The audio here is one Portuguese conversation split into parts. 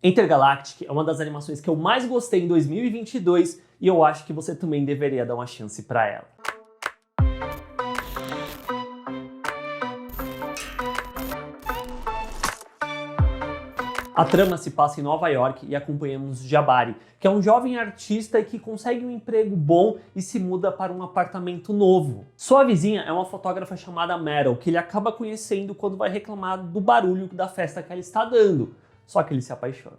Intergalactic é uma das animações que eu mais gostei em 2022 e eu acho que você também deveria dar uma chance pra ela. A trama se passa em Nova York e acompanhamos Jabari, que é um jovem artista que consegue um emprego bom e se muda para um apartamento novo. Sua vizinha é uma fotógrafa chamada Meryl, que ele acaba conhecendo quando vai reclamar do barulho da festa que ela está dando, só que ele se apaixona.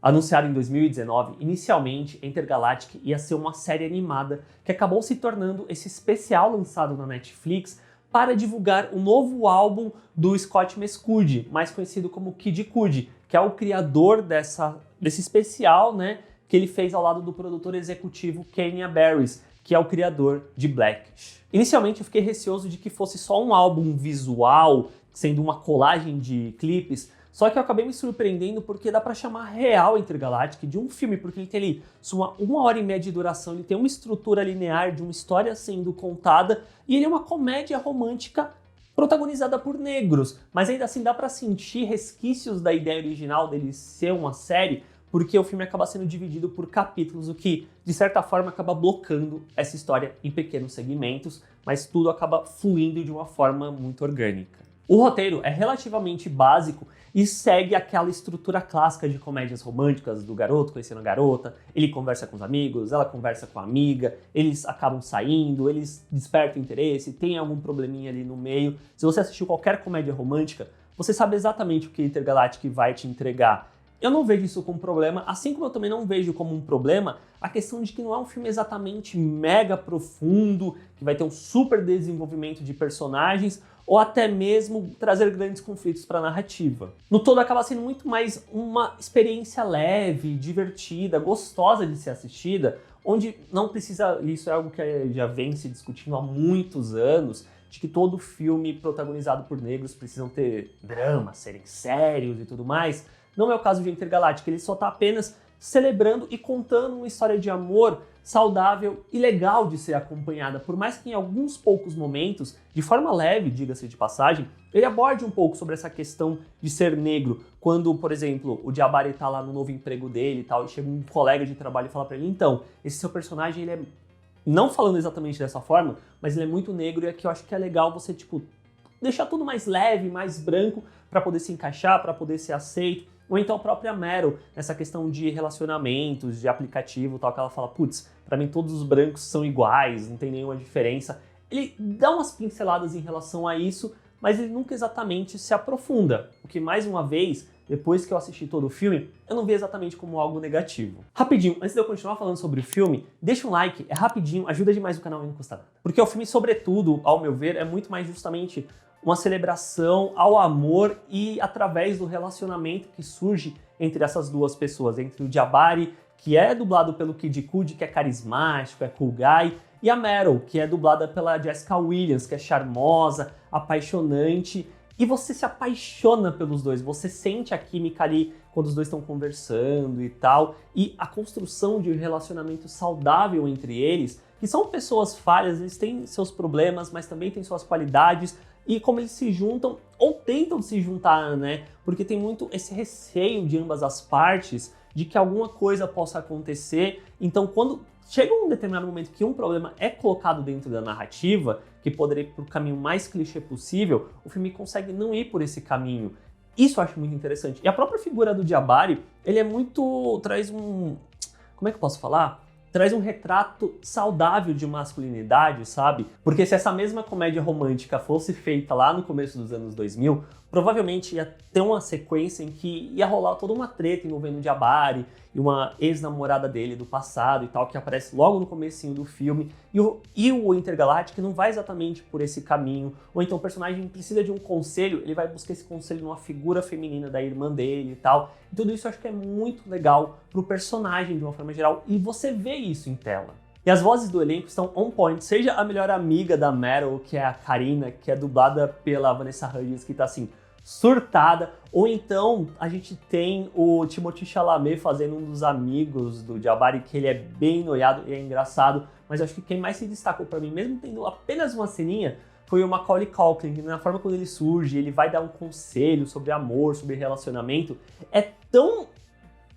Anunciado em 2019, inicialmente Intergalactic ia ser uma série animada que acabou se tornando esse especial lançado na Netflix para divulgar o novo álbum do Scott Mescudi, mais conhecido como Kid Cudi, que é o criador desse especial, né, que ele fez ao lado do produtor executivo Kenya Barris, que é o criador de Blackish. Inicialmente eu fiquei receoso de que fosse só um álbum visual, sendo uma colagem de clipes, só que eu acabei me surpreendendo porque dá pra chamar real Intergalactic de um filme, porque ele tem ali uma 1h30 de duração, ele tem uma estrutura linear de uma história sendo contada e ele é uma comédia romântica protagonizada por negros, mas ainda assim dá pra sentir resquícios da ideia original dele ser uma série, porque o filme acaba sendo dividido por capítulos, o que de certa forma acaba blocando essa história em pequenos segmentos, mas tudo acaba fluindo de uma forma muito orgânica. O roteiro é relativamente básico e segue aquela estrutura clássica de comédias românticas do garoto conhecendo a garota, ele conversa com os amigos, ela conversa com a amiga, eles acabam saindo, eles despertam interesse, tem algum probleminha ali no meio. Se você assistiu qualquer comédia romântica, você sabe exatamente o que Intergalactic vai te entregar. Eu não vejo isso como um problema, assim como eu também não vejo como um problema a questão de que não é um filme exatamente mega profundo, que vai ter um super desenvolvimento de personagens, ou até mesmo trazer grandes conflitos para a narrativa. No todo acaba sendo muito mais uma experiência leve, divertida, gostosa de ser assistida, onde não precisa, isso é algo que já vem se discutindo há muitos anos, de que todo filme protagonizado por negros precisam ter drama, serem sérios e tudo mais. Não é o caso de Intergalactic, ele só está apenas celebrando e contando uma história de amor saudável e legal de ser acompanhada, por mais que em alguns poucos momentos, de forma leve, diga-se de passagem, ele aborde um pouco sobre essa questão de ser negro, quando, por exemplo, o Jabari tá lá no novo emprego dele e tal, e chega um colega de trabalho e fala pra ele, então, esse seu personagem, ele é, não falando exatamente dessa forma, mas ele é muito negro e aqui eu acho que é legal você, tipo, deixar tudo mais leve, mais branco, pra poder se encaixar, pra poder ser aceito. Ou então a própria Meryl, nessa questão de relacionamentos, de aplicativo e tal, que ela fala, putz, pra mim todos os brancos são iguais, não tem nenhuma diferença. Ele dá umas pinceladas em relação a isso, mas ele nunca exatamente se aprofunda. O que, mais uma vez, depois que eu assisti todo o filme, eu não vi exatamente como algo negativo. Rapidinho, antes de eu continuar falando sobre o filme, deixa um like, é rapidinho, ajuda demais o canal e não custa nada. Porque o filme, sobretudo, ao meu ver, é muito mais justamente uma celebração ao amor e através do relacionamento que surge entre essas duas pessoas, entre o Jabari, que é dublado pelo Kid Cudi, que é carismático, é cool guy, e a Meryl, que é dublada pela Jessica Williams, que é charmosa, apaixonante, e você se apaixona pelos dois, você sente a química ali quando os dois estão conversando e tal, e a construção de um relacionamento saudável entre eles, que são pessoas falhas, eles têm seus problemas, mas também têm suas qualidades, e como eles se juntam, ou tentam se juntar, né? Porque tem muito esse receio de ambas as partes de que alguma coisa possa acontecer. Então, quando chega um determinado momento que um problema é colocado dentro da narrativa, que poderia ir para o caminho mais clichê possível, o filme consegue não ir por esse caminho. Isso eu acho muito interessante. E a própria figura do Jabari, ele é muito... traz um... como é que eu posso falar? Traz um retrato saudável de masculinidade, sabe? Porque se essa mesma comédia romântica fosse feita lá no começo dos anos 2000, provavelmente ia ter uma sequência em que ia rolar toda uma treta envolvendo o Jabari e uma ex-namorada dele do passado e tal, que aparece logo no comecinho do filme. E o Intergalactic não vai exatamente por esse caminho. Ou então o personagem precisa de um conselho, ele vai buscar esse conselho numa figura feminina da irmã dele e tal. E tudo isso eu acho que é muito legal pro personagem de uma forma geral, e você vê isso em tela. E as vozes do elenco estão on point, seja a melhor amiga da Meryl, que é a Karina, que é dublada pela Vanessa Hudgens, que tá assim, surtada, ou então a gente tem o Timothée Chalamet fazendo um dos amigos do Jabari, que ele é bem noiado e é engraçado, mas eu acho que quem mais se destacou pra mim, mesmo tendo apenas uma ceninha, foi o Macaulay Culkin, que na forma quando ele surge, ele vai dar um conselho sobre amor, sobre relacionamento, é tão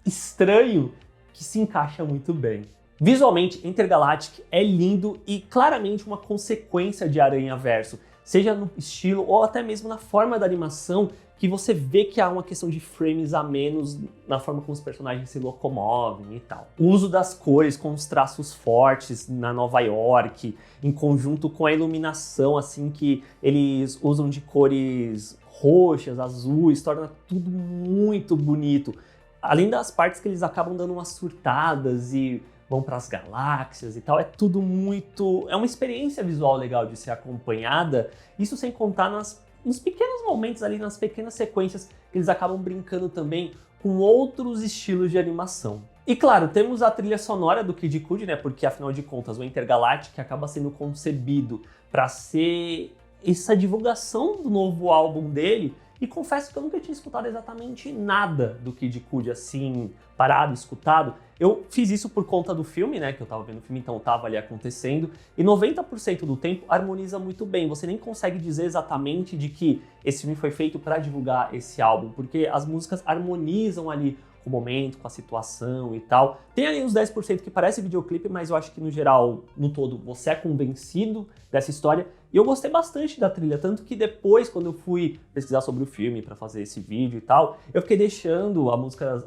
estranho que se encaixa muito bem. Visualmente, Intergalactic é lindo e claramente uma consequência de Aranhaverso, seja no estilo ou até mesmo na forma da animação, que você vê que há uma questão de frames a menos na forma como os personagens se locomovem e tal. O uso das cores com os traços fortes na Nova York, em conjunto com a iluminação assim que eles usam de cores roxas, azuis, torna tudo muito bonito. Além das partes que eles acabam dando umas surtadas e vão para as galáxias e tal, é tudo muito... é uma experiência visual legal de ser acompanhada, isso sem contar nos pequenos momentos ali, nas pequenas sequências que eles acabam brincando também com outros estilos de animação. E claro, temos a trilha sonora do Kid Cudi, né, porque afinal de contas o Intergalactic acaba sendo concebido para ser essa divulgação do novo álbum dele. E confesso que eu nunca tinha escutado exatamente nada do Kid Cudi, assim, parado, escutado. Eu fiz isso por conta do filme, né, que eu tava vendo o filme, então tava ali acontecendo. E 90% do tempo harmoniza muito bem. Você nem consegue dizer exatamente de que esse filme foi feito para divulgar esse álbum, porque as músicas harmonizam ali com o momento, com a situação e tal. Tem ali uns 10% que parece videoclipe, mas eu acho que no geral, no todo, você é convencido dessa história. E eu gostei bastante da trilha, tanto que depois, quando eu fui pesquisar sobre o filme para fazer esse vídeo e tal, eu fiquei deixando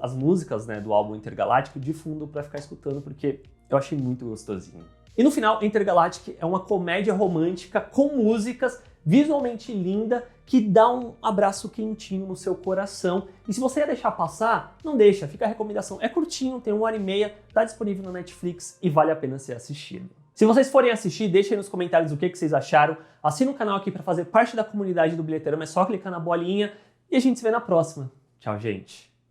as músicas, né, do álbum Intergaláctico de fundo para ficar escutando, porque eu achei muito gostosinho. E no final, Intergalactic é uma comédia romântica com músicas, visualmente linda, que dá um abraço quentinho no seu coração. E se você ia deixar passar, não deixa, fica a recomendação. É curtinho, tem 1h30, tá disponível na Netflix e vale a pena ser assistido. Se vocês forem assistir, deixem aí nos comentários o que vocês acharam. Assina o canal aqui para fazer parte da comunidade do Bilheteirama, é só clicar na bolinha e a gente se vê na próxima. Tchau, gente!